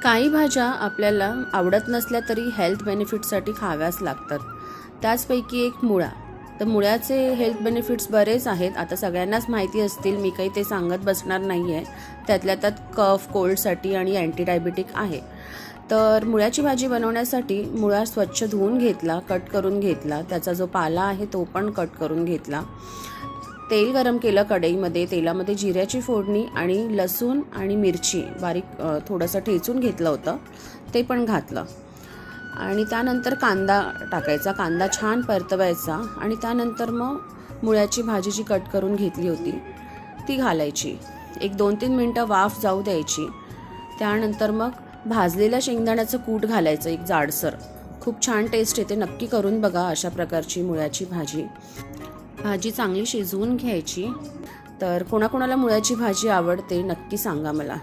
काही भाज्या आपल्याला आवडत नसल्या तरी हेल्थ बेनिफिटसाठी खाव्याच लागतात. त्याचपैकी एक मुळा. तर मुळ्याचे हेल्थ बेनिफिट्स बरेच आहेत. आता सगळ्यांनाच माहिती असतील, मी काही ते सांगत बसणार नाही आहे. त्यातल्या त्यात कफ कोल्डसाठी आणि अँटी डायबिटिक आहे. तर मुळ्याची भाजी बनवण्यासाठी मुळा स्वच्छ धुवून घेतला, कट करून घेतला. त्याचा जो पाला आहे तो पण कट करून घेतला. तेल गरम केलं कढईमध्ये. तेलामध्ये जिऱ्याची फोडणी आणि लसूण आणि मिरची बारीक थोडंसं ठेचून घेतलं होतं, ते पण घातलं. आणि त्यानंतर कांदा टाकायचा. कांदा छान परतवायचा आणि त्यानंतर मग मुळ्याची भाजी जी कट करून घेतली होती ती घालायची. एक 2-3 मिनटं वाफ जाऊ द्यायची. त्यानंतर मग भाजलेल्या शेंगदाण्याचं कूट घालायचं, एक जाडसर. खूप छान टेस्ट येते. नक्की करून बघा अशा प्रकारची मुळ्याची भाजी. भाजी चांगली शिजवून घ्यायची. तर कोणाकोणाला मुळ्याची भाजी आवडते नक्की सांगा मला.